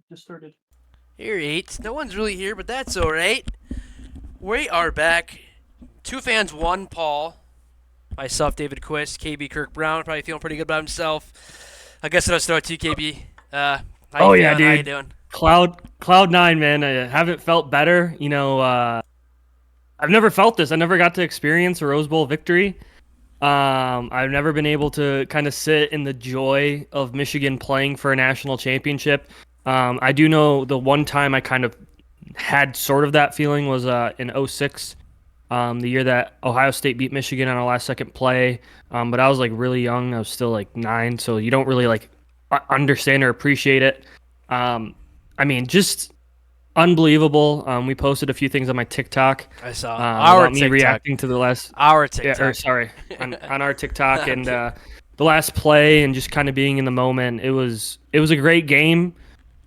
Just started. Here, 8. No one's really here, but that's all right. We are back. Two fans, one Paul. Myself, David Quist, KB Kirk Brown, probably feeling pretty good about himself. I guess I'll start too, KB. How you Oh yeah, feeling? How you dude. doing? Cloud9, man. I haven't felt better. I've never felt this. I never got to experience a Rose Bowl victory. I've never been able to kind of sit in the joy of Michigan playing for a national championship. I do know the one time I kind of had sort of that feeling was in '06, the year that Ohio State beat Michigan on a last second play. But I was like really young. I was still like 9, so you don't really like understand or appreciate it. Um, I mean, just unbelievable. We posted a few things on my TikTok I saw our about me TikTok. reacting to the last, Our yeah, or TikTok. sorry, on our TikTok I'm and kidding. the last play and just kind of being in the moment. It was a great game.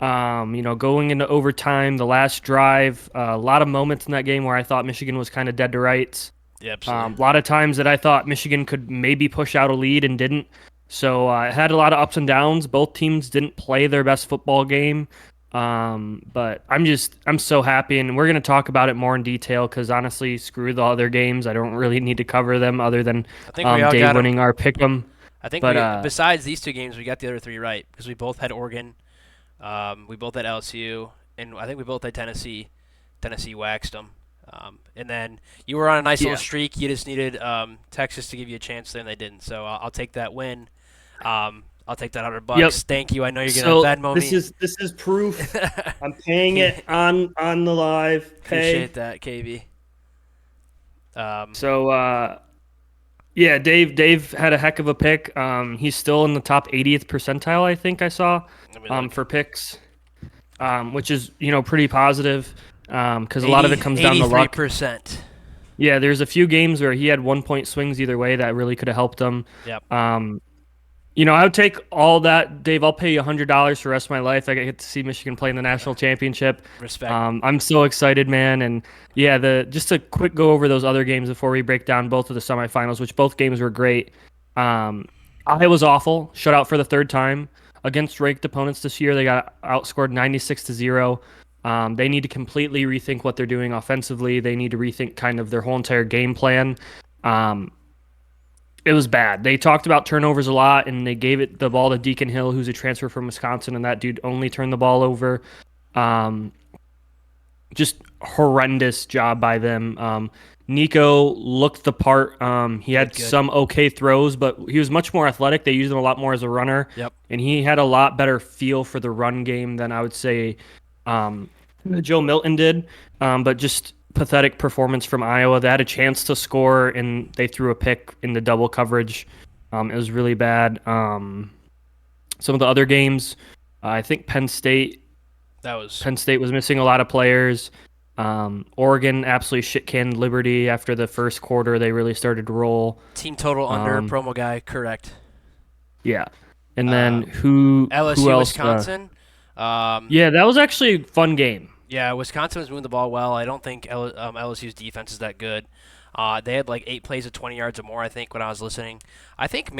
Going into overtime, the last drive, a lot of moments in that game where I thought Michigan was kind of dead to rights. Yeah, absolutely. A lot of times that I thought Michigan could maybe push out a lead and didn't. So it had a lot of ups and downs. Both teams didn't play their best football game. But I'm so happy, and we're gonna talk about it more in detail because honestly, screw the other games. I don't really need to cover them other than I think we all Dave got them. winning our pick'em. I think But besides these two games, we got the other three right because we both had Oregon. We both had LSU, and I think we both had Tennessee. Tennessee waxed them. And then you were on a nice little yeah, streak. You just needed Texas to give you a chance there, and they didn't. So I'll take that win. I'll take that yep. $100. Thank you. I know you're gonna So Venmo this me. is this is proof. I'm paying it on the live Appreciate pay. that, KB. Um, So yeah, Dave had a heck of a pick. He's still in the top 80th percentile, I think I saw, Let me look. for picks, which is pretty positive, because a lot of it 80, comes down to luck. 83%. Yeah, there's a few games where he had 1 point swings either way that really could have helped him. Yep. Um, I would take all that, Dave. I'll pay you $100 for the rest of my life. I get to see Michigan play in the national championship. Respect. I'm so excited, man. And yeah, the just a quick go over those other games before we break down both of the semifinals, which both games were great. Um, Iowa's awful, shut out for the third time against ranked opponents this year. They got outscored 96-0. They need to completely rethink what they're doing offensively. They need to rethink kind of their whole entire game plan. Um, it was bad. They talked about turnovers a lot, and they gave the ball to Deacon Hill, who's a transfer from Wisconsin, and that dude only turned the ball over. Um, just horrendous job by them. Nico looked the part. He had Good. some okay throws, but he was much more athletic. They used him a lot more as a runner, Yep. and he had a lot better feel for the run game than I would say um, Joe Milton did. But just pathetic performance from Iowa. They had a chance to score, and they threw a pick in the double coverage. It was really bad. Some of the other games, I think That was Penn State was missing a lot of players. Oregon absolutely shit canned Liberty after the first quarter. They really started to roll. team total under Um, promo guy. Correct. yeah, and then Uh, who LSU, else? Wisconsin. Yeah, that was actually a fun game. Yeah, Wisconsin was moving the ball well. I don't think LSU's defense is that good. They had like 8 plays of 20 yards or more, I think, when I was listening. I think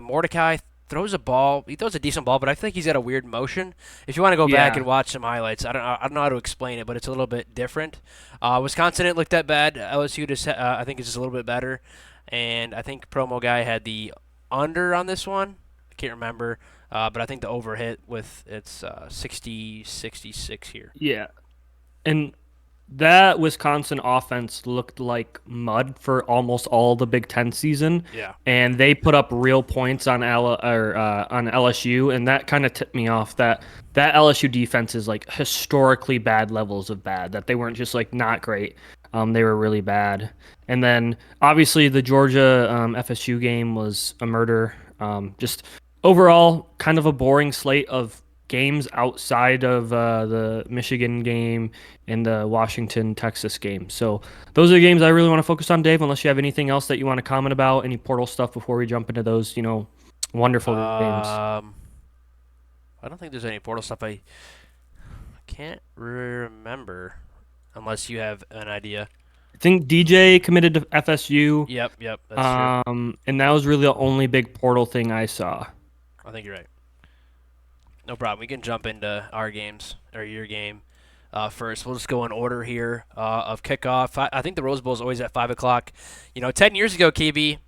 Mordecai throws a ball. He throws a decent ball, but I think he's got a weird motion. If you want to go back Yeah, and watch some highlights, I don't know how to explain it, but it's a little bit different. Wisconsin didn't look that bad. LSU just I think is just a little bit better, and I think promo guy had the under on this one. I can't remember, but I think the over hit with it's 60-66 here. yeah, and that Wisconsin offense looked like mud for almost all the Big Ten season, Yeah. and they put up real points on on LSU, and that kind of tipped me off that LSU defense is like historically bad levels of bad. That they weren't just like not great. They were really bad. And then obviously the Georgia FSU game was a murder. Just overall, kind of a boring slate of games outside of the Michigan game and the Washington Texas game. So those are the games I really want to focus on, Dave. Unless you have anything else that you want to comment about, any portal stuff before we jump into those, wonderful games. Um, I don't think there's any portal stuff. I can't remember unless you have an idea. I think DJ committed to FSU, Yep, that's true. and that was really the only big portal thing I saw. I think you're right. No problem. We can jump into our games or your game first. We'll just go in order here of kickoff. I think the Rose Bowl is always at 5 o'clock. 10 years ago, KB,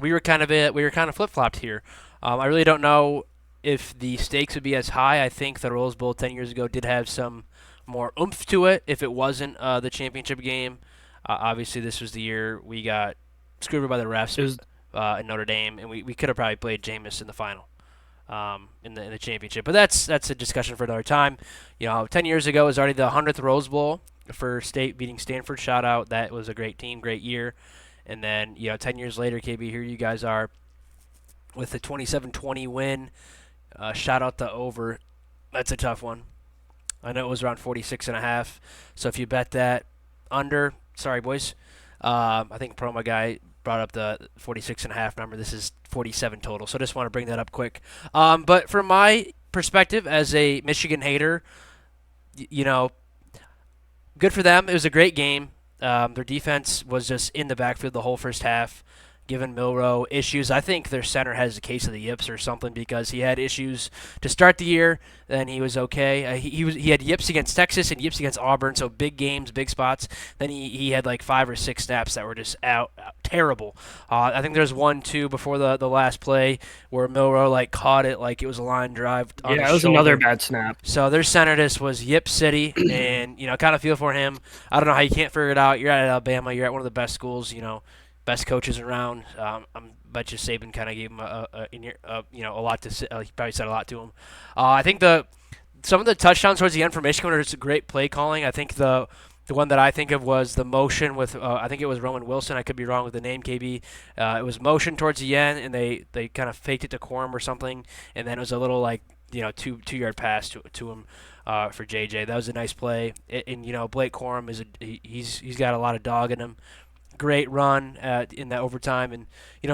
we were kind of flip flopped here. I really don't know if the stakes would be as high. I think the Rose Bowl 10 years ago did have some more oomph to it. If it wasn't the championship game, obviously this was the year we got screwed by the refs It was in Notre Dame, and we could have probably played Jameis in the final. In the championship. But that's a discussion for another time. 10 years ago was already the 100th Rose Bowl for State beating Stanford. Shout out, that was a great team, great year. And then 10 years later, KB, here you guys are with the 27-20 win. Shout out the over. That's a tough one. I know it was around 46.5. So if you bet that under, sorry boys. I think promo guy brought up the 46.5 number. This is 47 total. So I just want to bring that up quick. But from my perspective as a Michigan hater, good for them. It was a great game. Their defense was just in the backfield the whole first half, giving Milrow issues. I think their center has a case of the yips or something because he had issues to start the year. Then he was okay. He had yips against Texas and yips against Auburn, so big games, big spots. Then he had like 5 or 6 snaps that were just out terrible. I think there's 1-2 before the last play where Milrow caught it like it was a line drive on his yeah, it was shoulder. another bad snap. So their center just was Yip City, and kind of feel for him. I don't know how you can't figure it out. You're at Alabama. You're at one of the best schools. Best coaches around. I bet you Saban kind of gave him a lot to say. He probably said a lot to him. I think some of the touchdowns towards the end for Michigan were just great play calling. I think the one that I think of was the motion with I think it was Roman Wilson. I could be wrong with the name, KB. It was motion towards the end, and they kind of faked it to Corum or something, and then it was a little 2 yard pass to him for JJ. That was a nice play. Blake Corum he's got a lot of dog in him. Great run in that overtime, and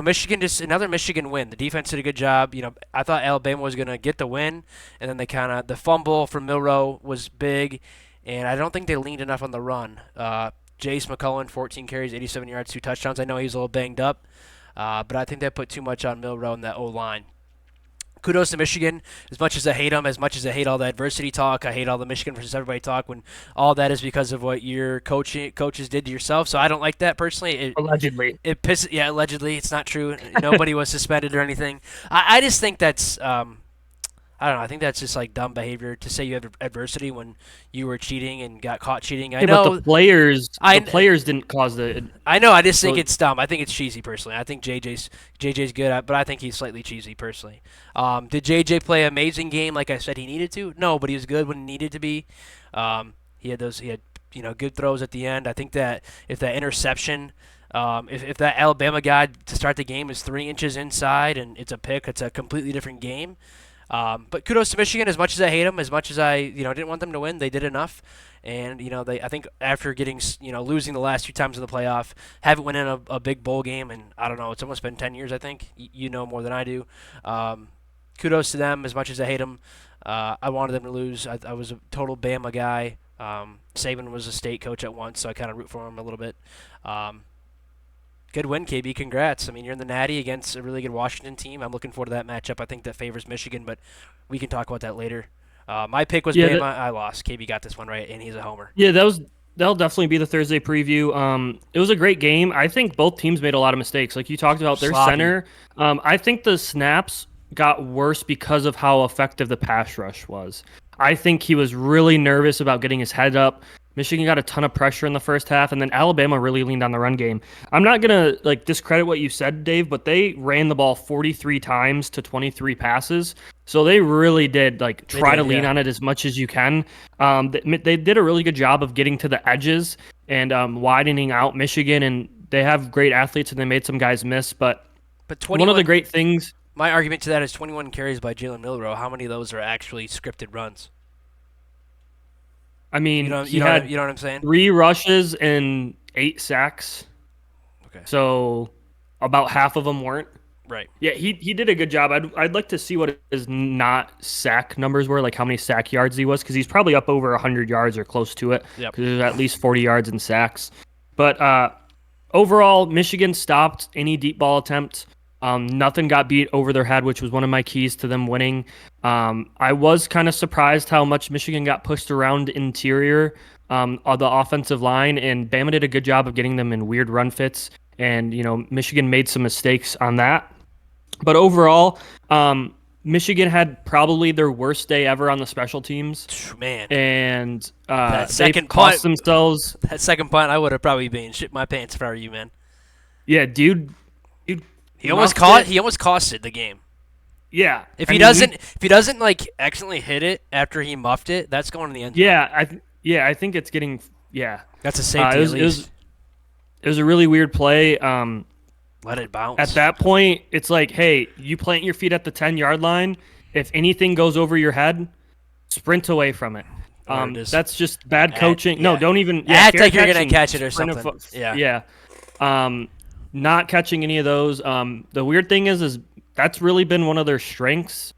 Michigan, just another Michigan win. The defense did a good job. I thought Alabama was going to get the win, and then the fumble from Milrow was big, and I don't think they leaned enough on the run. Jace McCullough, 14 carries, 87 yards, 2 touchdowns. I know he was a little banged up, but I think they put too much on Milrow and that O-line. Kudos to Michigan. As much as I hate them, as much as I hate all the adversity talk, I hate all the Michigan versus everybody talk. When all that is because of what your coaches did to yourself, so I don't like that personally. Allegedly. It pisses. Yeah, allegedly, it's not true. Nobody was suspended or anything. I just think that's I don't know. I think that's just dumb behavior to say you have adversity when you were cheating and got caught cheating. I know, but the players didn't cause the. I know. I just think it's dumb. I think it's cheesy personally. I think JJ's good at, but I think he's slightly cheesy personally. Did JJ play an amazing game like I said he needed to? No, but he was good when he needed to be. He had good throws at the end. I think that if that interception. If that Alabama guy to start the game is 3 inches inside and it's a pick, it's a completely different game. But kudos to Michigan. As much as I hate them, as much as I didn't want them to win, they did enough. And I think after getting losing the last 2 times in the playoff, haven't won in a big bowl game, and I don't know, it's almost been 10 years. I think you know more than I do. Kudos to them. As much as I hate them, I wanted them to lose. I was a total Bama guy. Saban was a state coach at once, so I kind of root for him a little bit. Good win, KB. Congrats. I mean, you're in the Natty against a really good Washington team. I'm looking forward to that matchup. I think that favors Michigan, but we can talk about that later. My pick was Bama. I lost. KB got this one right, and he's a homer. Yeah, that'll definitely be the Thursday preview. It was a great game. I think both teams made a lot of mistakes. Like you talked about, their center. I think the snaps got worse because of how effective the pass rush was. I think he was really nervous about getting his head up. Michigan got a ton of pressure in the first half, and then Alabama really leaned on the run game. I'm not going to discredit what you said, Dave, but they ran the ball 43 times to 23 passes. So they really did try to lean on it as much as you can. They did a really good job of getting to the edges and widening out Michigan, and they have great athletes, and they made some guys miss. But one of the great things... My argument to that is 21 carries by Jalen Milrow. How many of those are actually scripted runs? I mean, you know what I'm saying? 3 rushes and 8 sacks. Okay. So about half of them weren't. Right. Yeah, he did a good job. I'd like to see what his not sack numbers were, like how many sack yards he was, because he's probably up over 100 yards or close to it. Yep. Because there's at least 40 yards in sacks. But overall, Michigan stopped any deep ball attempts. Nothing got beat over their head, which was one of my keys to them winning. I was kind of surprised how much Michigan got pushed around interior of the offensive line, and Bama did a good job of getting them in weird run fits. And Michigan made some mistakes on that. But overall, Michigan had probably their worst day ever on the special teams, Man, and that they second cost punt, themselves. that second punt, I would have probably been shit my pants if I were you, man. Yeah, dude, He almost muffed it. he almost costed the game. Yeah, If I he mean, doesn't like accidentally hit it after he muffed it, that's going in the end zone. I think it's getting yeah. That's a Uh, safety it at was it least. was it was a really weird play. Let it At bounce. that point, it's like, hey, you plant your feet at the 10-yard line. If anything goes over your head, sprint away from it. Or just That's just bad coaching. No, yeah. don't even. Yeah, Act fair like you're gonna catching, catch it or sprint something. Yeah. yeah. Not catching any of those. The weird thing is that's really been one of their strengths.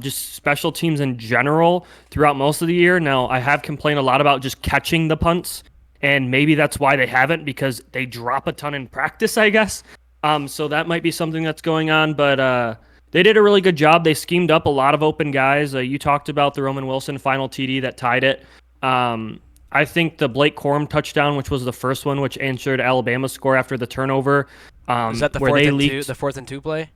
Just special teams in general throughout most of the year. Now, I have complained a lot about just catching the punts, and maybe that's why they haven't, because they drop a ton in practice, I guess. So that might be something that's going on, but they did a really good job. They schemed up a lot of open guys. You talked about the Roman Wilson final TD that tied it. I think the Blake Corum touchdown, which was the first one, which answered Alabama's score after the turnover, Was that the where fourth they and two? leaked. The 4th and 2 play?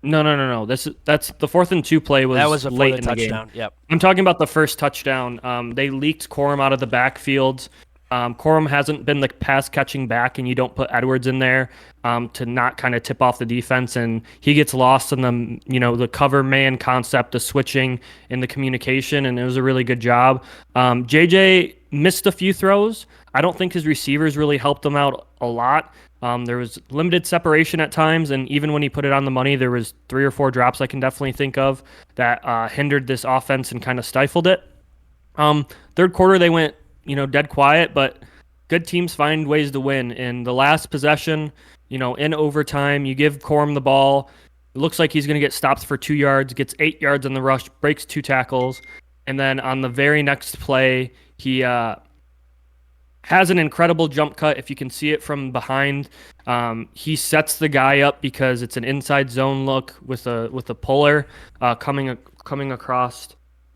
No. That's the 4th and 2 play That was was before late the in the game. touchdown. Yep. I'm talking about the first touchdown. They leaked Corum out of the backfield. Corum hasn't been the pass catching back, and you don't put Edwards in there to not kind of tip off the defense, and he gets lost in the cover man concept, the switching, and the communication, and it was a really good job. JJ missed a few throws. I don't think his receivers really helped him out a lot. There was limited separation at times, and even when he put it on the money, there was 3 or 4 drops I can definitely think of that hindered this offense and kind of stifled it. Third quarter, they went dead quiet, but good teams find ways to win. In the last possession, in overtime, you give Corum the ball. It looks like he's going to get stopped for 2 yards, gets 8 yards on the rush, breaks 2 tackles. And then on the very next play, he has an incredible jump cut. If you can see it from behind, he sets the guy up because it's an inside zone look with a puller coming across,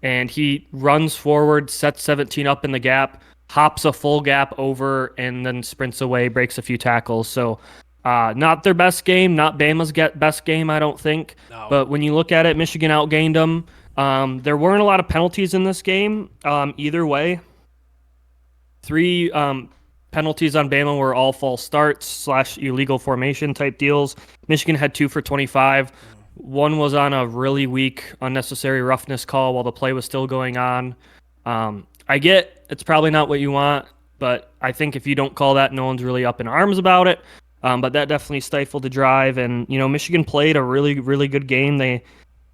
and he runs forward, sets 17 up in the gap, hops a full gap over, and then sprints away, breaks a few tackles. So not their best game, not Bama's best game, I don't think. No. But when you look at it, Michigan outgained them. There weren't a lot of penalties in this game either way. 3 penalties on Bama were all false starts / illegal formation type deals. Michigan had 2 for 25. One was on a really weak, unnecessary roughness call while the play was still going on. I get it's probably not what you want, but I think if you don't call that, no one's really up in arms about it. But that definitely stifled the drive. And, Michigan played a really, really good game. They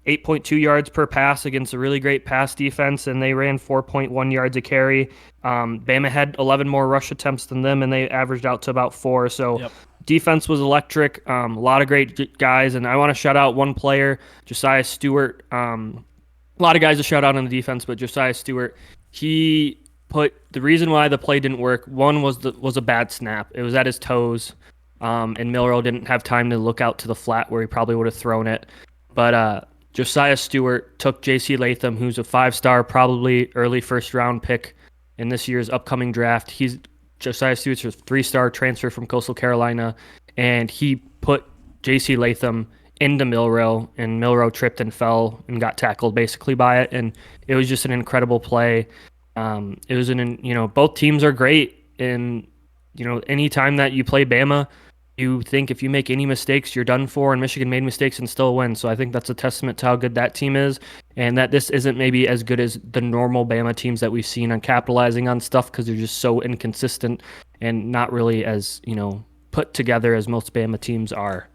8.2 yards per pass against a really great pass defense, and they ran 4.1 yards a carry. Bama had 11 more rush attempts than them, and they averaged out to about 4. So Yep. defense was electric. A lot of great guys, and I want to shout out one player, Josiah Stewart. A lot of guys to shout out on the defense, but Josiah Stewart, he put the reason why the play didn't work. One was a bad snap. It was at his toes, and Milroe didn't have time to look out to the flat where he probably would have thrown it. But Josiah Stewart took J.C. Latham, who's a 5-star, probably early first-round pick in this year's upcoming draft. Josiah Stewart's a 3-star transfer from Coastal Carolina, and he put J.C. Latham into Milroe, and Milroe tripped and fell and got tackled basically by it, and it was just an incredible play. It was both teams are great, and any time that you play Bama, you think if you make any mistakes, you're done for, and Michigan made mistakes and still win. So I think that's a testament to how good that team is, and that this isn't maybe as good as the normal Bama teams that we've seen on capitalizing on stuff because they're just so inconsistent and not really as, put together as most Bama teams are.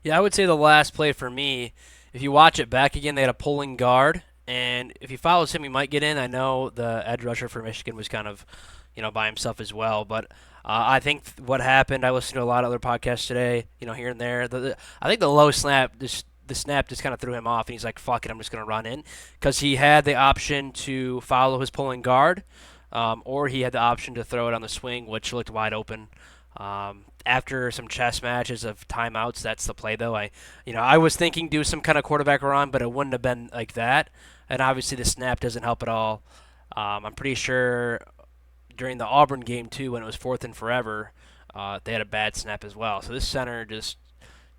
Yeah, I would say the last play for me, if you watch it back again, they had a pulling guard, and if he follows him, he might get in. I know the edge rusher for Michigan was kind of, by himself as well, but I think what happened, I listened to a lot of other podcasts today, here and there. I think the low snap, the snap just kind of threw him off, and he's like, fuck it, I'm just going to run in, because he had the option to follow his pulling guard, or he had the option to throw it on the swing, which looked wide open. after some chess matches of timeouts, that's the play though. I was thinking do some kind of quarterback run, but it wouldn't have been like that. And obviously the snap doesn't help at all. I'm pretty sure during the Auburn game too, when it was fourth and forever, they had a bad snap as well. So this center just,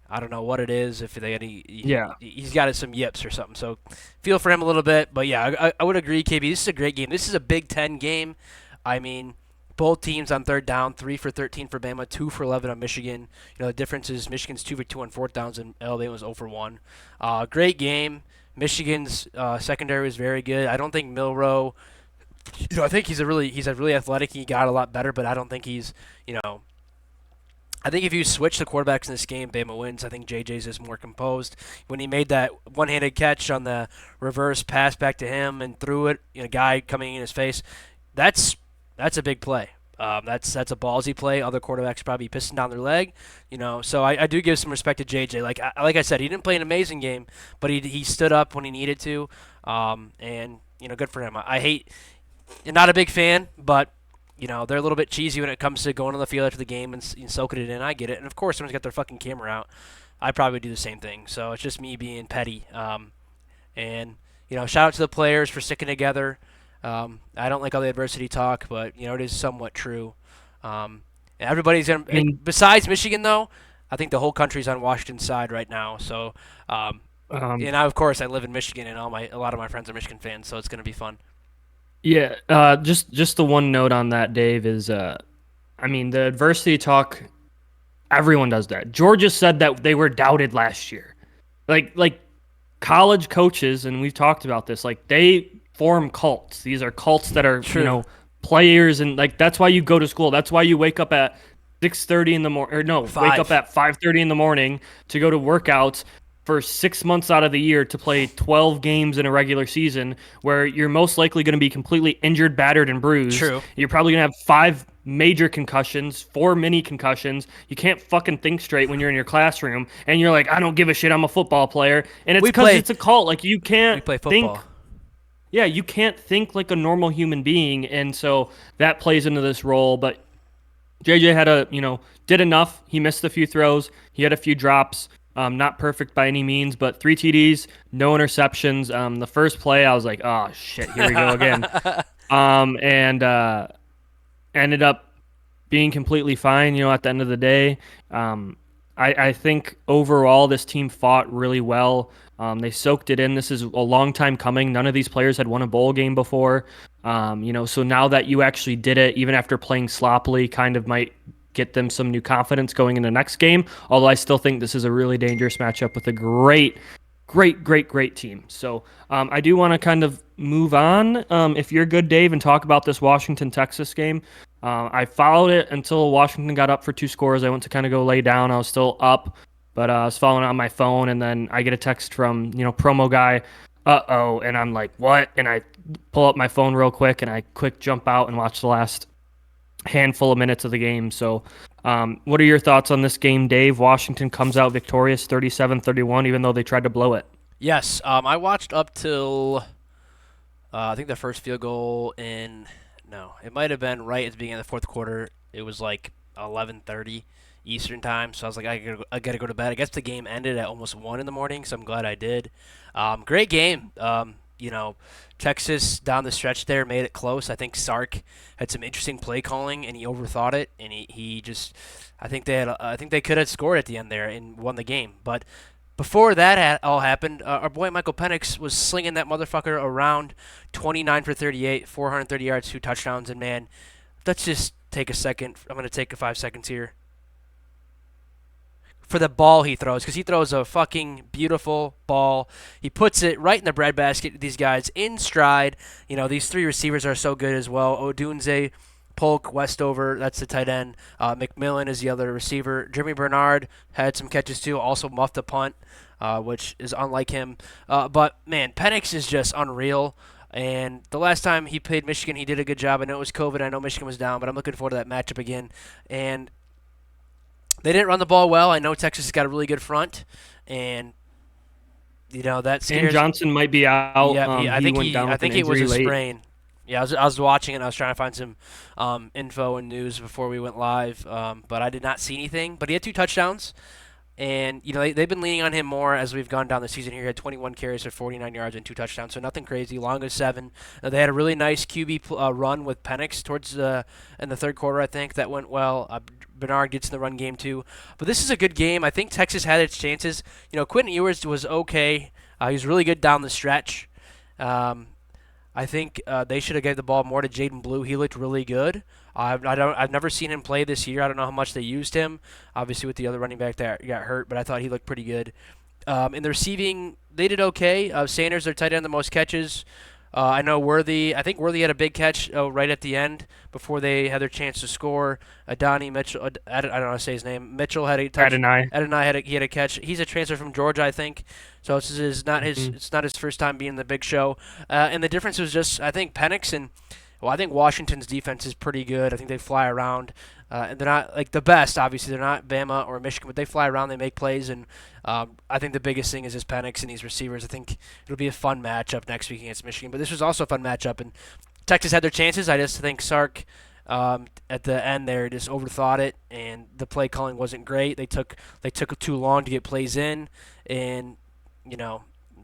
I don't know what it is. If they Yeah. he's got some yips or something. So feel for him a little bit. But yeah, I would agree, KB. This is a great game. This is a Big Ten game. I mean, both teams on third down, 3 for 13 for Bama, 2 for 11 on Michigan. The difference is Michigan's 2 for 2 on fourth downs, and Alabama was 0 for 1. Great game. Michigan's secondary was very good. I don't think Milroe. I think he's a really athletic. He got a lot better, but I don't think he's you know I think if you switch the quarterbacks in this game, Bama wins. I think JJ's is more composed. When he made that one-handed catch on the reverse pass back to him and threw it, guy coming in his face, that's a big play. That's a ballsy play. Other quarterbacks probably pissing down their leg, So I do give some respect to JJ. Like I said, he didn't play an amazing game, but he stood up when he needed to, and good for him. I hate, not a big fan, but they're a little bit cheesy when it comes to going on the field after the game and soaking it in. I get it. And, of course, someone's got their fucking camera out. I probably do the same thing. So it's just me being petty. Shout out to the players for sticking together. I don't like all the adversity talk, but, it is somewhat true. Everybody's going I to mean, – besides Michigan, though, I think the whole country's on Washington's side right now. So, um, and I, of course, I live in Michigan, and a lot of my friends are Michigan fans, so it's going to be fun. yeah. Just the one note on that, Dave, is I mean, the adversity talk. Everyone does that. Georgia said that they were doubted last year. Like college coaches, and we've talked about this. Like they form cults. These are cults that are True. players, and like that's why you go to school. That's why you wake up at 6:30 in the morning, or no, wake up 5. at 5:30 in the morning to go to workouts for 6 months out of the year to play 12 games in a regular season, where you're most likely going to be completely injured, battered, and bruised. True. You're probably going to have 5 major concussions, 4 mini concussions. You can't fucking think straight when you're in your classroom, and you're like, I don't give a shit. I'm a football player, and it's We because play it's a cult. Like you we can't play think. football. Yeah, you can't think like a normal human being, and so that plays into this role. But JJ had did enough. He missed a few throws. He had a few drops. Not perfect by any means, but 3 TDs, no interceptions. The first play, I was like, oh shit, here we go again. And ended up being completely fine. At the end of the day, I think overall this team fought really well. They soaked it in. This is a long time coming. None of these players had won a bowl game before. So now that you actually did it, even after playing sloppily, kind of might get them some new confidence going in the next game. Although I still think this is a really dangerous matchup with a great team. So I do want to kind of move on, if you're good, Dave, and talk about this Washington-Texas game. I followed it until Washington got up for 2 scores. I went to kind of go lay down. I was still up, but I was following it on my phone, and then I get a text from promo guy. Uh-oh, and I'm like, what? And I pull up my phone real quick, and I quick jump out and watch the last handful of minutes of the game. So what are your thoughts on this game, Dave? Washington comes out victorious 37-31, even though they tried to blow it. Yes, I watched up till I think the first field goal in no, it might have been right at the beginning of the fourth quarter. It was like 11:30 Eastern time, so I was like, I gotta go to bed. I guess the game ended at almost 1 in the morning, so I'm glad I did. Great game. Texas down the stretch there made it close. I think Sark had some interesting play calling, and he overthought it, and he just I think they could have scored at the end there and won the game, but before that all happened, our boy Michael Penix was slinging that motherfucker around, 29 for 38, 430 yards, 2 touchdowns, and man, let's just take a second. I'm going to take 5 seconds here for the ball he throws, because he throws a fucking beautiful ball. He puts it right in the breadbasket. These guys in stride. These 3 receivers are so good as well. Odunze, Polk, Westover, that's the tight end. McMillan is the other receiver. Jeremy Bernard had some catches too, also muffed a punt, which is unlike him. But, man, Penix is just unreal. And the last time he played Michigan, he did a good job. I know it was COVID. I know Michigan was down, but I'm looking forward to that matchup again. And they didn't run the ball well. I know Texas has got a really good front. And, that scares. And Johnson might be out. Yeah, He went down I with think an it was injury a late. sprain. Yeah, I was watching it. And I was trying to find some info and news before we went live, but I did not see anything. But he had 2 touchdowns. And, they've been leaning on him more as we've gone down the season here. He had 21 carries for 49 yards and 2 touchdowns, so nothing crazy. Long as 7. They had a really nice QB run with Penix towards in the third quarter, I think. That went well. Bernard gets in the run game, too. But this is a good game. I think Texas had its chances. Quentin Ewers was okay. He was really good down the stretch. Um, I think they should have gave the ball more to Jaden Blue. He looked really good. I've never seen him play this year. I don't know how much they used him. Obviously, with the other running back that got hurt, but I thought he looked pretty good. In the receiving, they did okay. Sanders, their tight end, the most catches. I know Worthy. I think Worthy had a big catch right at the end before they had their chance to score. Donnie Mitchell. I don't know how to say his name. Mitchell had a touch. Adonai. Adonai had a catch. He's a transfer from Georgia, I think. So this is not his. Mhm. It's not his first time being in the big show. And the difference was just I think Penix and I think Washington's defense is pretty good. I think they fly around. And they're not like the best, obviously. They're not Bama or Michigan, but they fly around. They make plays, and I think the biggest thing is just Penix and these receivers. I think it'll be a fun matchup next week against Michigan. But this was also a fun matchup, and Texas had their chances. I just think Sark at the end there just overthought it, and the play calling wasn't great. They took too long to get plays in, and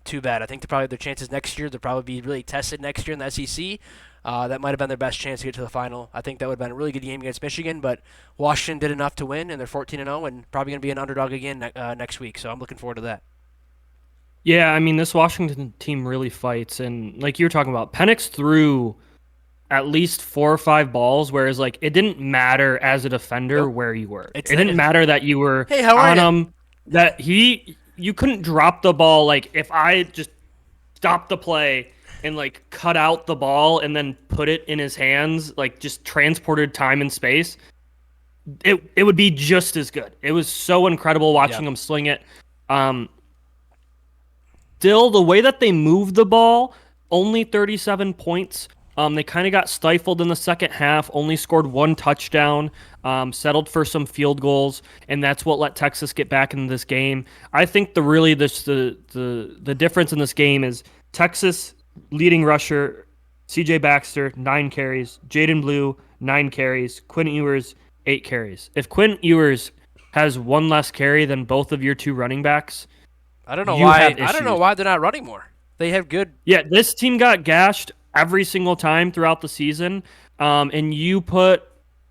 too bad. I think they probably have their chances next year. They'll probably be really tested next year in the SEC. That might have been their best chance to get to the final. I think that would have been a really good game against Michigan, but Washington did enough to win, and they're 14-0 and probably going to be an underdog again next week. So I'm looking forward to that. Yeah, I mean, this Washington team really fights, and like you were talking about, Penix threw at least 4 or 5 balls, whereas like it didn't matter as a defender Nope. where you were. It's It didn't matter that you were Hey, how are on you? him, that you couldn't drop the ball. Like if I just stopped the play and like cut out the ball and then put it in his hands, like just transported time and space, it would be just as good. It was so incredible watching Yep. him sling it. Um, Still, the way that they moved the ball, only 37 points. They kind of got stifled in the second half, only scored 1 touchdown, settled for some field goals, and that's what let Texas get back into this game. I think the difference in this game is Texas leading rusher, CJ Baxter, 9 carries, Jaden Blue, 9 carries, Quinn Ewers, 8 carries. If Quinn Ewers has one less carry than both of your two running backs, I don't know you why. have I don't know issues. why they're not running more. They have good. Yeah, this team got gashed every single time throughout the season. And you put,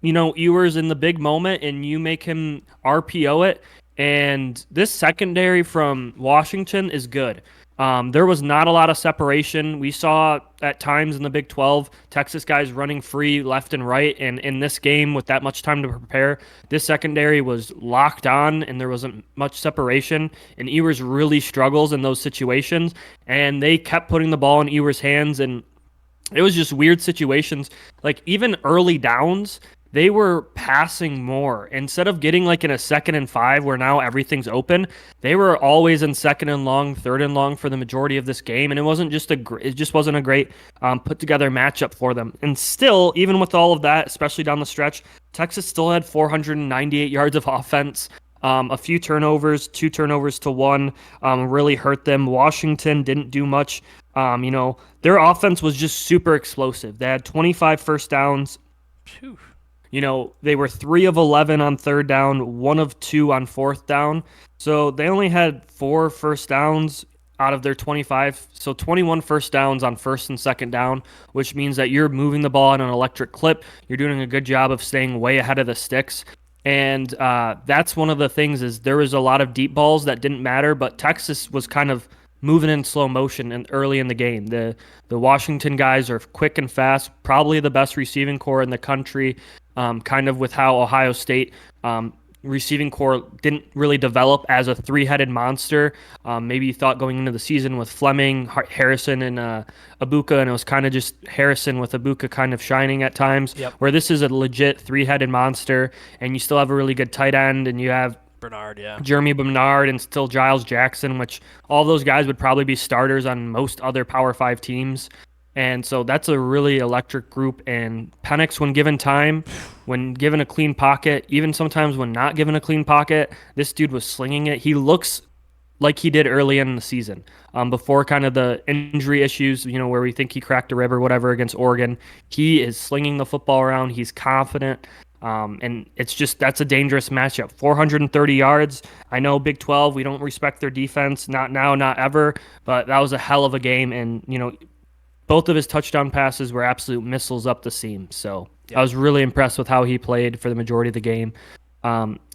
Ewers in the big moment and you make him RPO it. And this secondary from Washington is good. There was not a lot of separation. We saw at times in the Big 12, Texas guys running free left and right. And in this game, with that much time to prepare, this secondary was locked on and there wasn't much separation. And Ewers really struggles in those situations. And they kept putting the ball in Ewers' hands. And it was just weird situations. Like even early downs, they were passing more. Instead of getting like in a 2nd and 5 where now everything's open, they were always in 2nd and long, 3rd and long for the majority of this game. And it just wasn't a great put together matchup for them. And still, even with all of that, especially down the stretch, Texas still had 498 yards of offense. A few turnovers, 2 turnovers to 1, really hurt them. Washington didn't do much. Their offense was just super explosive. They had 25 first downs. Phew. They were 3 of 11 on 3rd down, 1 of 2 on 4th down. So they only had 4 first downs out of their 25. So 21 first downs on 1st and 2nd down, which means that you're moving the ball at an electric clip. You're doing a good job of staying way ahead of the sticks. And that's one of the things is there was a lot of deep balls that didn't matter, but Texas was kind of moving in slow motion and early in the game. The Washington guys are quick and fast, probably the best receiving core in the country, kind of with how Ohio State receiving core didn't really develop as a 3-headed monster. Maybe you thought going into the season with Fleming, Harrison, and Abuka, and it was kind of just Harrison with Abuka kind of shining at times, Yep. where this is a legit 3-headed monster, and you still have a really good tight end, and you have Bernard, yeah. Jeremy Bernard and still Giles Jackson, which all those guys would probably be starters on most other Power 5 teams. And so that's a really electric group. And Penix, when given time, when given a clean pocket, even sometimes when not given a clean pocket, this dude was slinging it. He looks like he did early in the season, before kind of the injury issues, where we think he cracked a rib or whatever against Oregon. He is slinging the football around. He's confident. And it's just that's a dangerous matchup. 430 yards. I know Big 12, we don't respect their defense, not now, not ever, but that was a hell of a game. And, both of his touchdown passes were absolute missiles up the seam. So I Yep. was really impressed with how he played for the majority of the game.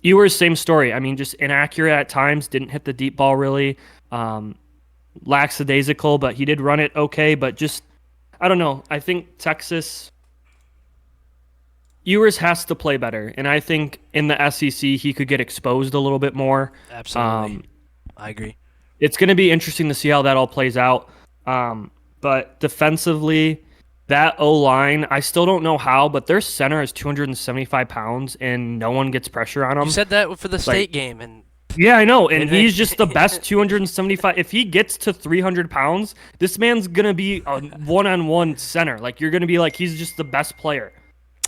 Ewers, same story. I mean, just inaccurate at times, didn't hit the deep ball really. Um, Lackadaisical, but he did run it okay. But just, I don't know. I think Ewers has to play better. And I think in the SEC, he could get exposed a little bit more. Absolutely. Um, I agree. it's going to be interesting to see how that all plays out. But defensively, that O line, I still don't know how, but their center is 275 pounds and no one gets pressure on You him. said that for the Like, state game, and yeah, I know. And didn't they? he's just the best 275. If he gets to 300 pounds, this man's going to be a one on one center. Like, you're going to be like, he's just the best player.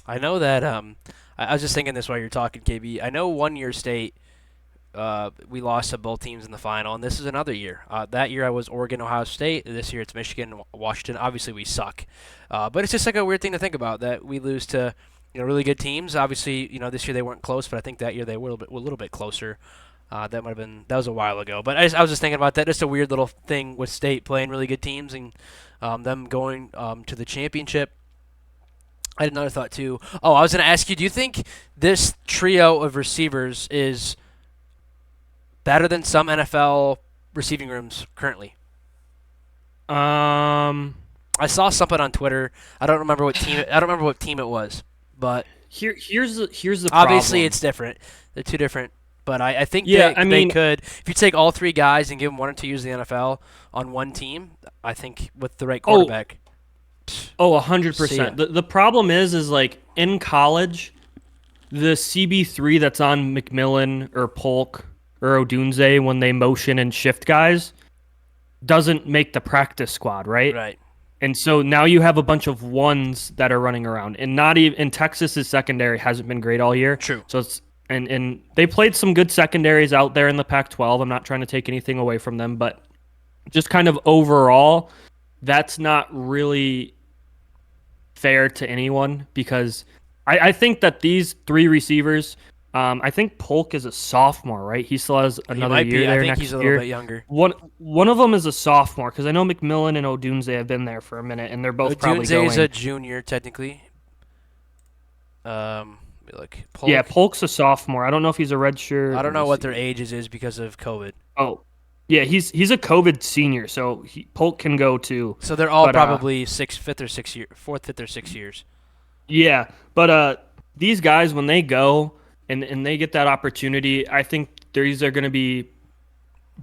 I know that. I was just thinking this while you're talking, KB. I know one year state. We lost to both teams in the final, and this is another year. That year I was Oregon, Ohio State. This year it's Michigan, Washington. Obviously we suck, but it's just like a weird thing to think about that we lose to really good teams. Obviously, this year they weren't close, but I think that year they were a little bit closer. That was a while ago, but I was just thinking about that. Just a weird little thing with state playing really good teams and them going to the championship. I had another thought too. Oh, I was going to ask you, do you think this trio of receivers is better than some NFL receiving rooms currently? Um, I saw something on Twitter. I don't remember what team. I don't remember what team it was, but here's the obviously problem. it's different. They're two different. But I think Yeah, I they mean, could. If you take all three guys and give them 1 or 2 years in the NFL on one team, I think with the right oh, quarterback, oh, see ya. 100%. The problem is like in college, the CB3 that's on McMillan or Polk or Odunze when they motion and shift guys doesn't make the practice squad, right? Right. And so now you have a bunch of ones that are running around, and not even in Texas's secondary hasn't been great all year. True. So it's and they played some good secondaries out there in the Pac-12. I'm not trying to take anything away from them, but just kind of overall, that's not really fair to anyone because I think that these three receivers, I think Polk is a sophomore, right? He still has He another might year be. I there think next he's a little year. bit younger. One of them is a sophomore because I know McMillan and Odunze have been there for a minute, and they're both probably Dunze is a going. junior technically. Let me look. Yeah, Polk. Polk's a sophomore. I don't know if he's a red shirt. I Let don't me know what see. their ages is because of COVID. Oh, yeah, he's a COVID senior, so Polk can go too. So they're all But probably fifth or 6 year, fourth, fifth or 6 years. yeah, but these guys when they go and they get that opportunity, I think these are going to be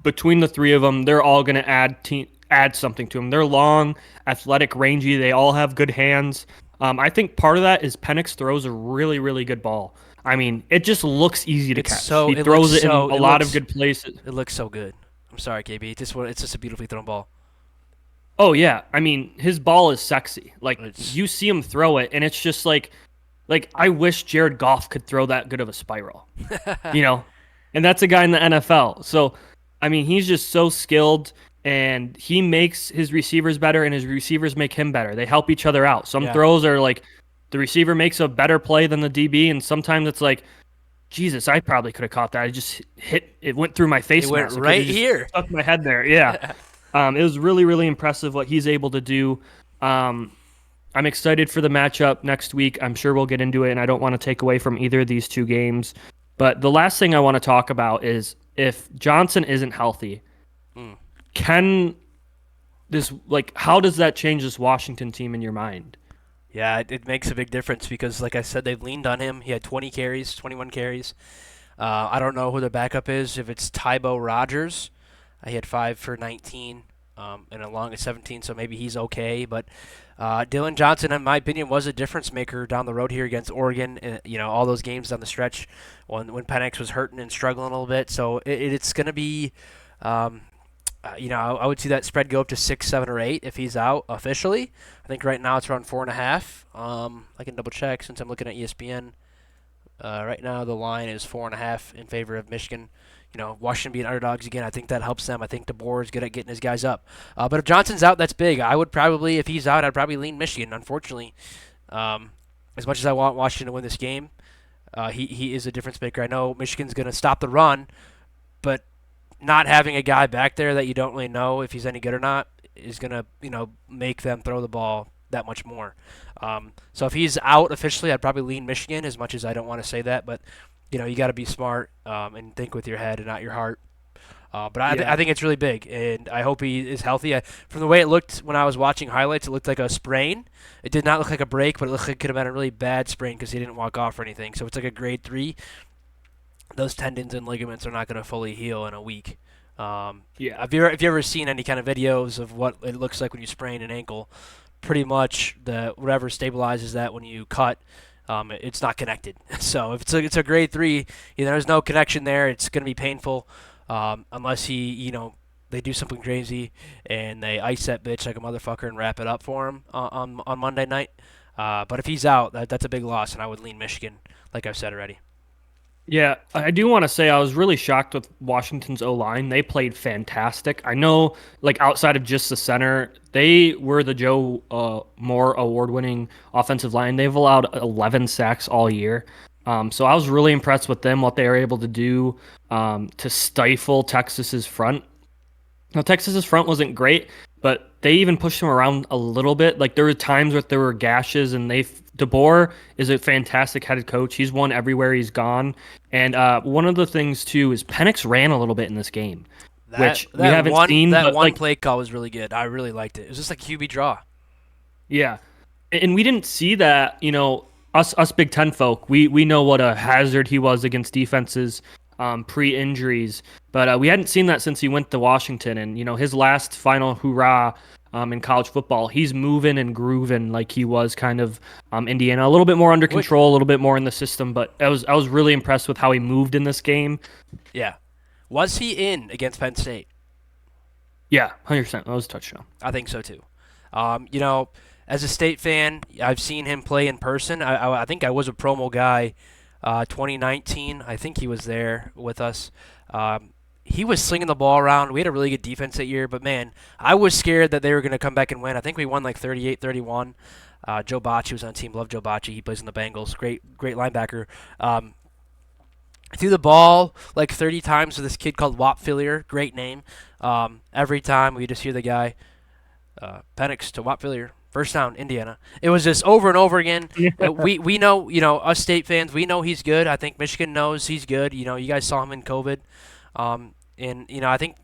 between the three of them. They're all going to add something to them. They're long, athletic, rangy. They all have good hands. I think part of that is Penix throws a really, really good ball. I mean, it just looks easy to It's catch. so He it throws looks it in so a it lot of looks good places. it looks so good. I'm sorry, KB. It's just a beautifully thrown ball. Oh yeah, I mean his ball is sexy. Like It's you see him throw it, and it's just like I wish Jared Goff could throw that good of a spiral, you know, and that's a guy in the NFL. So I mean he's just so skilled, and he makes his receivers better, and his receivers make him better. They help each other out. Some yeah. throws are like the receiver makes a better play than the DB, and sometimes it's like, Jesus, I probably could have caught that. I just hit it went through my face It went mask. It right just here. stuck my head there. Yeah. It was really, really impressive what he's able to do. Um, I'm excited for the matchup next week. I'm sure we'll get into it, and I don't want to take away from either of these two games. But the last thing I want to talk about is if Johnson isn't healthy, Mm. can how does that change this Washington team in your mind? Yeah, it makes a big difference because, like I said, they've leaned on him. He had 20 carries, 21 carries. I don't know who the backup is. If it's Tybo Rogers, he had 5 for 19 and a long of 17, so maybe he's okay. But Dylan Johnson, in my opinion, was a difference maker down the road here against Oregon. All those games down the stretch when Penix was hurting and struggling a little bit. So it's going to be, I would see that spread go up to 6, 7, or 8 if he's out officially. I think right now it's around 4.5. I can double check since I'm looking at ESPN. Right now the line is 4.5 in favor of Michigan. Washington being underdogs again, I think that helps them. I think DeBoer is good at getting his guys up. But if Johnson's out, that's big. I would probably, if he's out, I'd probably lean Michigan. Unfortunately, um, as much as I want Washington to win this game, he is a difference maker. I know Michigan's going to stop the run, but not having a guy back there that you don't really know if he's any good or not is going to, make them throw the ball that much more. So if he's out officially, I'd probably lean Michigan as much as I don't want to say that, but you got to be smart and think with your head and not your heart. But I Yeah. think it's really big, and I hope he is healthy. From the way it looked when I was watching highlights, it looked like a sprain. It did not look like a break, but it looked like it could have been a really bad sprain because he didn't walk off or anything. So it's like a grade 3. Those tendons and ligaments are not going to fully heal in a week. Yeah. Have you ever seen any kind of videos of what it looks like when you sprain an ankle? Pretty much the whatever stabilizes that when you cut, it's not connected. So if it's a grade 3, there's no connection there. It's going to be painful unless they do something crazy and they ice that bitch like a motherfucker and wrap it up for him on Monday night. But if he's out, that's a big loss, and I would lean Michigan, like I've said already. Yeah, I do want to say I was really shocked with Washington's O-line. They played fantastic. I know, like outside of just the center, they were the Joe Moore award-winning offensive line. They've allowed 11 sacks all year. So I was really impressed with them, what they were able to do to stifle Texas's front. Now, Texas's front wasn't great, but they even pushed him around a little bit. Like there were times where there were gashes, and DeBoer is a fantastic head coach. He's won everywhere he's gone, and one of the things too is Penix ran a little bit in this game, That which we that haven't one seen. that But one like, play call was really good. I really liked it. It was just like QB draw. yeah, and we didn't see that. Us Big Ten folk, we know what a hazard he was against defenses pre-injuries, but we hadn't seen that since he went to Washington. And his last final hurrah in college football, he's moving and grooving like he was kind of Indiana, a little bit more under What? control, a little bit more in the system. But I was really impressed with how he moved in this game. Yeah. Was he in against Penn State? Yeah, 100%. That was a touchdown. I think so too. As a State fan, I've seen him play in person. I think I was a promo guy, 2019. I think he was there with us. He was slinging the ball around. We had a really good defense that year, but man, I was scared that they were going to come back and win. I think we won like 38-31. Joe Bacci was on the team. Love Joe Bacci. He plays in the Bengals. Great linebacker. Threw the ball like 30 times to this kid called Wap Fillier. Great name. Every time we just hear the guy, Penix to Wap Fillier. First down, Indiana. It was just over and over again. We know, us State fans, we know he's good. I think Michigan knows he's good. You guys saw him in COVID. And I think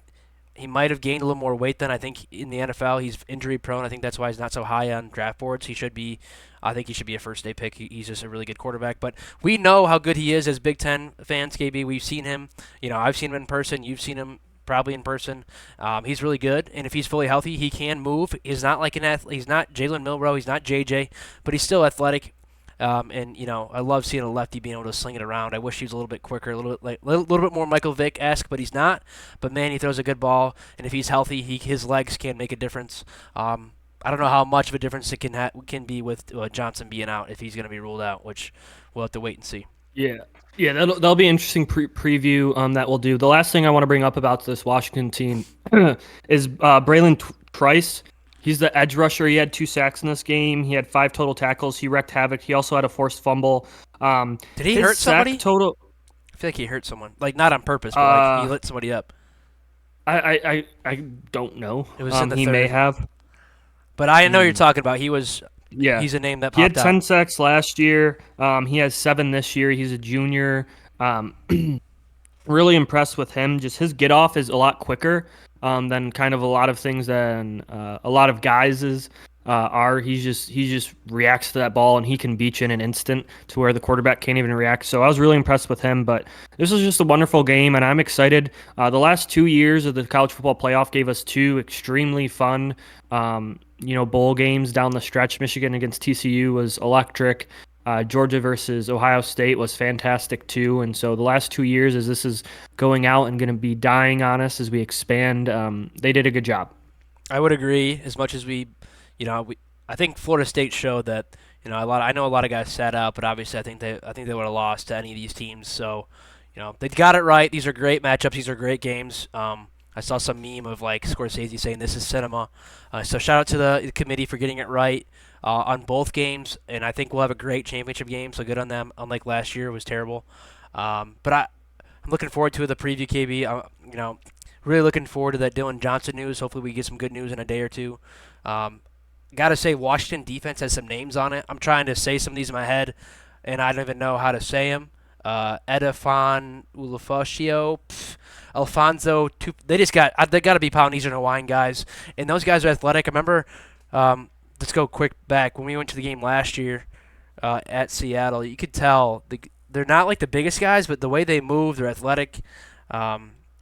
he might have gained a little more weight than I think in the NFL. He's injury prone. I think that's why he's not so high on draft boards. I think he should be a first day pick. He's just a really good quarterback. But we know how good he is as Big Ten fans, KB. We've seen him. I've seen him in person. You've seen him probably in person. He's really good, and if he's fully healthy, he can move. He's not like an athlete. He's not Jalen Milrow. He's not JJ, but he's still athletic. And I love seeing a lefty being able to sling it around. I wish he was a little bit quicker, a little bit more Michael Vick-esque, but he's not. But man, he throws a good ball, and if he's healthy, his legs can make a difference. I don't know how much of a difference it can be with Johnson being out if he's going to be ruled out, which we'll have to wait and see. Yeah. Yeah, that'll be an interesting preview that we'll do. The last thing I want to bring up about this Washington team is Braylon Trice. He's the edge rusher. He had 2 sacks in this game. He had 5 total tackles. He wreaked havoc. He also had a forced fumble. Did he His hurt sack somebody? total. I feel like he hurt someone. Like, not on purpose, but like he lit somebody up. I don't know. It was in the he third. may have. But I know you're talking about. Yeah. He's a name that He had popped 10 out. sacks last year. He has 7 this year. He's a junior. Really impressed with him. Just his get off is a lot quicker than kind of a lot of things than a lot of guys' are. He just reacts to that ball, and he can beat you in an instant to where the quarterback can't even react. So I was really impressed with him. But this was just a wonderful game, and I'm excited. The last 2 years of the college football playoff gave us 2 extremely fun bowl games down the stretch. Michigan against TCU was electric. Georgia versus Ohio State was fantastic too. And so the last 2 years, as this is going out and going to be dying on us as we expand, they did a good job. I would agree. As much as I think Florida State showed that I know a lot of guys sat out, but obviously I think they would have lost to any of these teams. So They got it right. These are great matchups. These are great games. I saw some meme of like Scorsese saying this is cinema. So shout out to the committee for getting it right on both games, and I think we'll have a great championship game. So good on them. Unlike last year, it was terrible. But I'm looking forward to the preview, KB. Really looking forward to that Dylan Johnson news. Hopefully, we get some good news in a day or two. Got to say, Washington defense has some names on it. I'm trying to say some of these in my head, and I don't even know how to say them. Edafon Ulufosio, Alfonso. They got to be Polynesian Hawaiian guys, and those guys are athletic. I remember. Let's go quick back when we went to the game last year at Seattle. You could tell they're not like the biggest guys, but the way they move, they're athletic.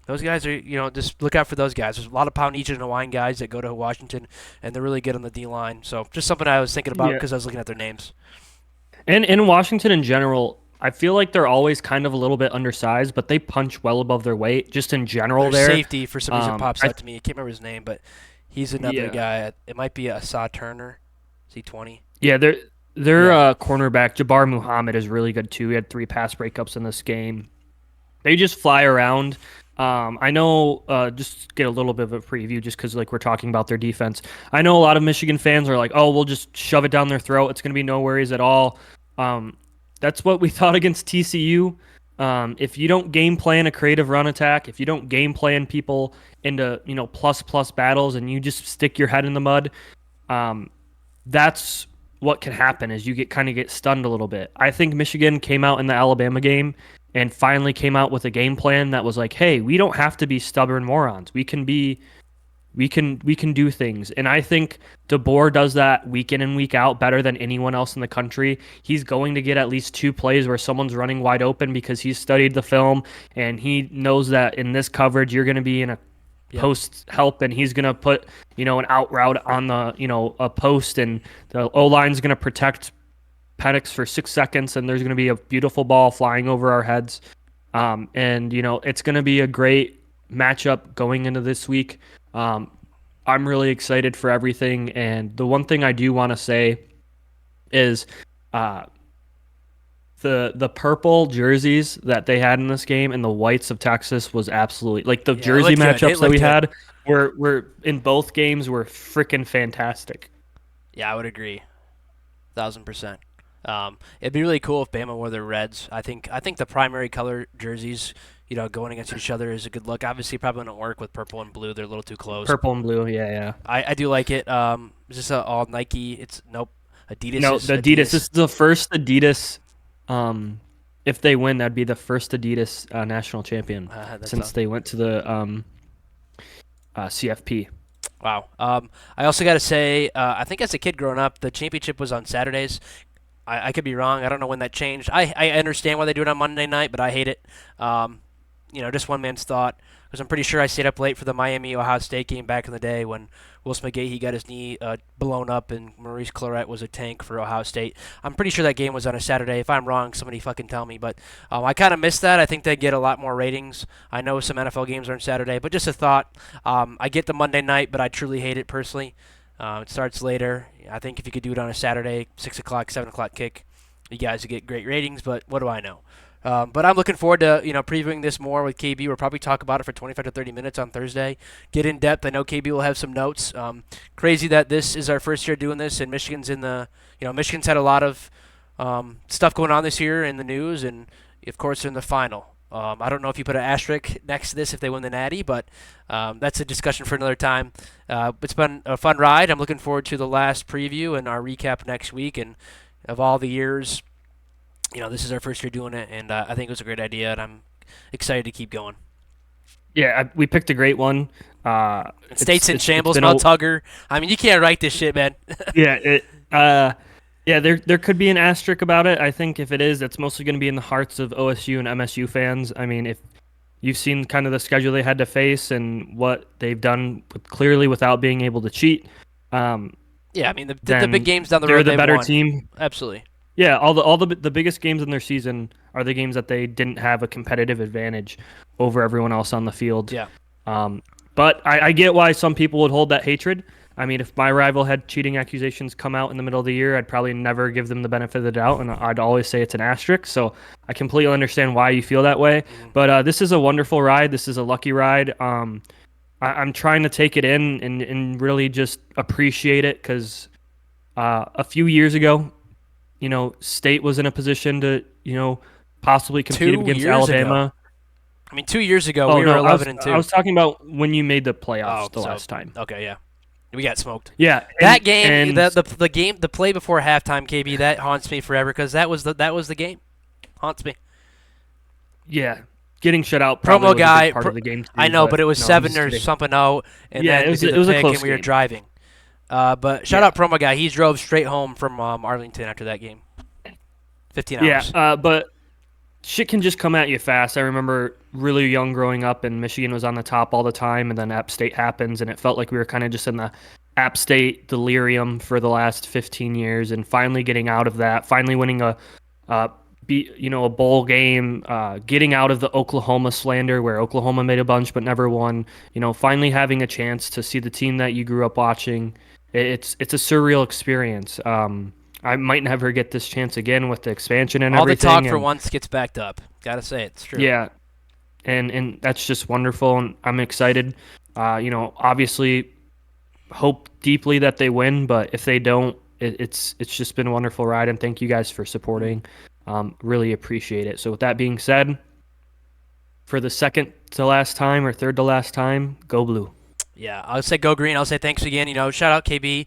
Those guys are, just look out for those guys. There's a lot of Polynesian and Hawaiian guys that go to Washington, and they're really good on the D line. So just something I was thinking about because I was looking at their names. And in Washington in general, I feel like they're always kind of a little bit undersized, but they punch well above their weight. Just in general, Their there. safety for some reason pops out to me. I can't remember his name, but he's another guy. It might be Asa Turner. Is he 20? Yeah, their cornerback Jabbar Muhammad is really good too. He had 3 pass breakups in this game. They just fly around. I know, just get a little bit of a preview just because like we're talking about their defense. I know a lot of Michigan fans are like, oh, we'll just shove it down their throat. It's going to be no worries at all. That's what we thought against TCU. If you don't game plan a creative run attack, if you don't game plan people into, plus battles and you just stick your head in the mud, that's what can happen is you get stunned a little bit. I think Michigan came out in the Alabama game and finally came out with a game plan that was like, hey, we don't have to be stubborn morons. We can do things. And I think DeBoer does that week in and week out better than anyone else in the country. He's going to get at least 2 plays where someone's running wide open because he's studied the film and he knows that in this coverage you're going to be in a post help and he's going to put, an out route on the, a post and the O-line's going to protect Penix for 6 seconds and there's going to be a beautiful ball flying over our heads. It's going to be a great matchup going into this week. I'm really excited for everything. And the one thing I do want to say is the purple jerseys that they had in this game and the whites of Texas was absolutely like the jersey matchups that we had were in both games were freaking fantastic. Yeah, I would agree. 1,000%. It'd be really cool if Bama wore their reds. I think the primary color jerseys, going against each other is a good look. Obviously, probably wouldn't work with purple and blue. They're a little too close. Purple and blue, yeah. I do like it. Is this all Nike? Nope. Adidas. No, the Adidas. This is the first Adidas. If they win, that'd be the first Adidas national champion since they went to the CFP. Wow. I also got to say, I think as a kid growing up, the championship was on Saturdays. I could be wrong. I don't know when that changed. I understand why they do it on Monday night, but I hate it. Just one man's thought. Because I'm pretty sure I stayed up late for the Miami-Ohio State game back in the day when Will McGahee got his knee blown up and Maurice Clarett was a tank for Ohio State. I'm pretty sure that game was on a Saturday. If I'm wrong, somebody fucking tell me. But I kind of missed that. I think they get a lot more ratings. I know some NFL games are on Saturday, but just a thought. I get the Monday night, but I truly hate it personally. It starts later. I think if you could do it on a Saturday, 6 o'clock, 7 o'clock kick, you guys would get great ratings, but what do I know? But I'm looking forward to previewing this more with KB. We'll probably talk about it for 25 to 30 minutes on Thursday. Get in depth. I know KB will have some notes. Crazy that this is our first year doing this, and Michigan's Michigan's had a lot of stuff going on this year in the news, and of course they're in the final. I don't know if you put an asterisk next to this if they win the Natty, but that's a discussion for another time. It's been a fun ride. I'm looking forward to the last preview and our recap next week, and of all the years. This is our first year doing it, and I think it was a great idea, and I'm excited to keep going. Yeah, we picked a great one. State's in shambles, Mel Tugger. I mean, you can't write this shit, man. There could be an asterisk about it. I think if it is, it's mostly going to be in the hearts of OSU and MSU fans. I mean, if you've seen kind of the schedule they had to face and what they've done clearly without being able to cheat. The big games down the road, they're the better team. Absolutely. Yeah, all the biggest games in their season are the games that they didn't have a competitive advantage over everyone else on the field. Yeah. But I get why some people would hold that hatred. I mean, if my rival had cheating accusations come out in the middle of the year, I'd probably never give them the benefit of the doubt, and I'd always say it's an asterisk. So I completely understand why you feel that way. Mhm. But this is a wonderful ride. This is a lucky ride. I'm trying to take it in and really just appreciate it because a few years ago, State was in a position to, possibly compete 2 against years ago. Alabama. I mean, 2 years ago Oh we were no, 11 and I 2. was talking about when you made the Oh, playoffs the so last time. okay, yeah, we got smoked. Yeah, That game, and the game, the play before halftime, KB, that haunts me forever because that was the game. Haunts me. yeah, getting shut out probably Promo was a big guy, part of the game I too. know, but But it was no, I'm seven just or kidding. something out, and Yeah, then they did it the was a pick, and close we were game. driving. But shout Yeah, out promo guy. He drove straight home from Arlington after that game. 15 yeah, hours. but shit can just come at you fast. I remember really young growing up, and Michigan was on the top all the time, and then App State happens, and it felt like we were kind of just in the App State delirium for the last 15 years, and finally getting out of that, finally winning uh, a bowl game, getting out of the Oklahoma slander where Oklahoma made a bunch but never won. Finally having a chance to see the team that you grew up watching. It's a surreal experience. I might never get this chance again with the expansion and All the talk everything, for and once gets backed up. Gotta say it. It's true. yeah, and that's just wonderful, and I'm excited. Obviously, hope deeply that they win, but if they don't, it's just been a wonderful ride, and thank you guys for supporting. Really appreciate it. So with that being said, for the second to last time or third to last time, go blue. Yeah, I'll say go green. I'll say thanks again. Shout out KB.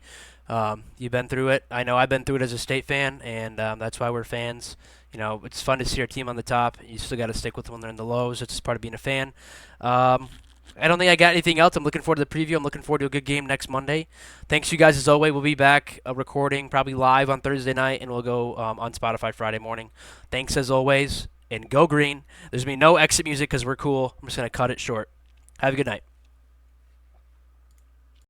You've been through it. I know I've been through it as a state fan, and that's why we're fans. It's fun to see our team on the top. You still got to stick with them when they're in the lows. It's just part of being a fan. I don't think I got anything else. I'm looking forward to the preview. I'm looking forward to a good game next Monday. Thanks, you guys, as always. We'll be back recording probably live on Thursday night, and we'll go on Spotify Friday morning. Thanks, as always, and go green. There's going to be no exit music because we're cool. I'm just going to cut it short. Have a good night.